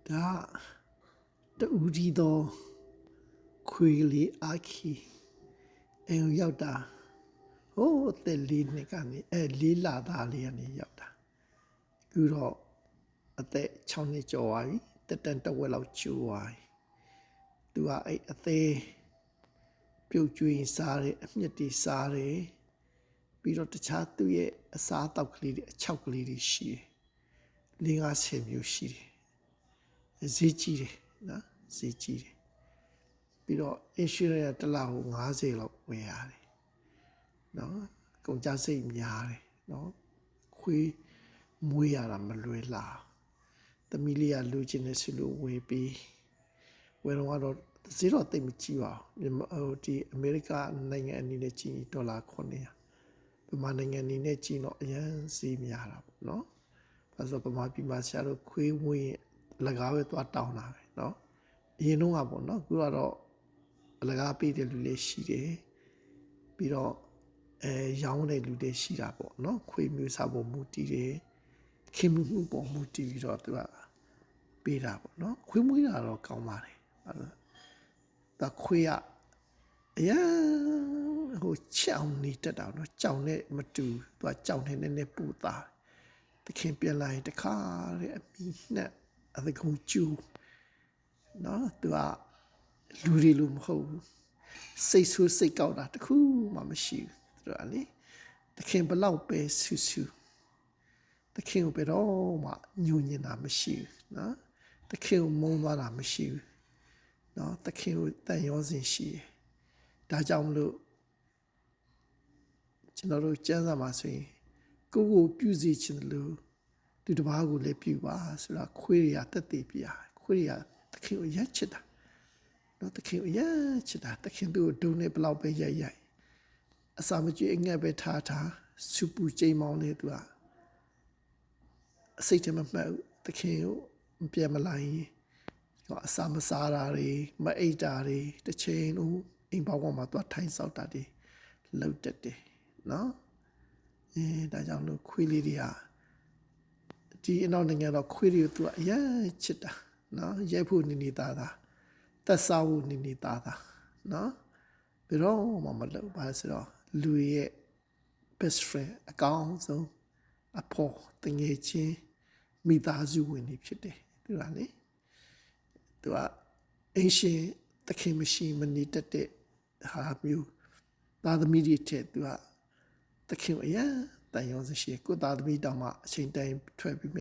ဒါတူကြီးသောခွေလေးအခီအိမ်ရောက်တာဟိုးအသက်လေးနှစ်ကနေလေးလသားလေးကနေရောက်တာအခုတော့အသက်6နှစ်ကျော်သွားပြီတက်တန်တဝက်လောက်ကျိုးသွားပြီသူကအဲ့အသေးပြုတ်ကျွေးစားတယ်အမြင့်တီစားတယ်ပြီးတော့တခြားသူ့ရဲ့အစားအသောက်ကလေးတွေအချောက်ကလေးတွေရှိတယ်50မျိုးရှိတယ်ဈေးကြီးတယ်နော်ဈေးကြီးတယ်ပြီးတော့ insurance တစ်လကို50လောက်ဝယ်ရတယ်နော်ကုန်ကြစိတ်များတယ်နော်ခွေးမွေးရတာမလွယ်လားသမီးလေးကလူချင်းနေစလို့ဝယ်ပြီးဝယ်တော့ဈေးတော့တိတ်မကြီးပါဘူးဟိုဒီအမေရိကနိုင်ငံအနေနဲ့ကြီး$900ဗမာနိုင်ငံအနေနဲ့ကြီးတော့အရင်ဈေးများတာပေါ့နော်အဲဆိုဗမာပြည်မှာဆရာတို့ခွေးမွေးလကားပဲသွားတောင်းတာပဲနော်အရင်တော့ကပေါ့နော်အခုကတော့လကားပေးတဲ့လူလေးရှိတယ်ပြီးတော့ရောင်းတဲ့လူတွေရှိတာပေါ့နော်ခွေးမျိုးစားပေါ်မူတည်တယ်ခင်မှုပေါ်မူတည်ပြီးတော့သူကပေးတာပေါ့နော်ခွေးမွေးတာတော့ကောင်းပါတယ်ဒါခွေးကအရင်ဟိုချောင်းနေတတ်တာနော်ကြောင်နဲ့မတူသူကကြောင်နဲ့နည်းနည်းပူတာတခင်ပြန်လာရင်တခါတဲ့အမီနဲ့အသကုံကျူနော်သူကလူတွေလိုမဟုတ်ဘူးစိတ်ဆိုးစိတ်ကောက်တာတခုမှမရှိဘူးသူကလေတခင်ဘလောက်ပဲဆူဆူတခင်ကိုဘယ်တော့မှညှို့ညင်တာမရှိဘူးနော်တခင်ကိုမုန်းသွားတာမရှိဘူးနော်တခင်ကိုတန်ရောစင်ရှိတယ်ဒါကြောင့်မလို့ကျွန်တော်တို့ကျမ်းစာမှာဆိုရင်ကိုပြုစီခြင်းလို့သူတစ်ပါးကိုလည်းပြုပါဆိုတာခွေးတွေကတက်တည်ပြခွေးတွေကတခင်ကိုရက်ချစ်တာနော်တခင်ကိုရက်ချစ်တာတခင်သူ့ကိုဒုံနဲ့ဘလောက်ပဲရိုက်အစာမကျွေးအငတ်ပဲထားစူပူချိန်မောင်းနေသူကအစိတ်ထဲမှာမှတ်တခင်ကိုမပြတ်မလိုက်အစာမစားတာတွေမအိပ်တာတွေတစ်ချိန်လုံးအိမ်ပေါင်းမှာသွားထိုင်ဆောက်တာတွေလှုပ်တတ်တယ်နော်ဒါကြောင့်လို့ခွေးလေးတွေကဒီအနောက်နိုင်ငံတော့ခွေးတွေကိုသူကအရင်ချစ်တာနော်ရိုက်ဖို့နေသားသက်စားဖို့နေသားနော်ဘယ်တော့မှမလုပ်ပါဆိုတော့လူရဲ့ best friend အကောင်းဆုံးအဖေတငယ်ချင်းမိသားစုဝင်တွေဖြစ်တယ်သူကလေသူကအင်ရှင်တခင်မရှိမနေတတ်တဲ့ဟာမျိုးသားသမီးတွေထက်သူကတခင်အရင်တန်ရုံးစရှိကိုသားသမီးတောင်မှအချိန်တိုင်းထွက်ပြီး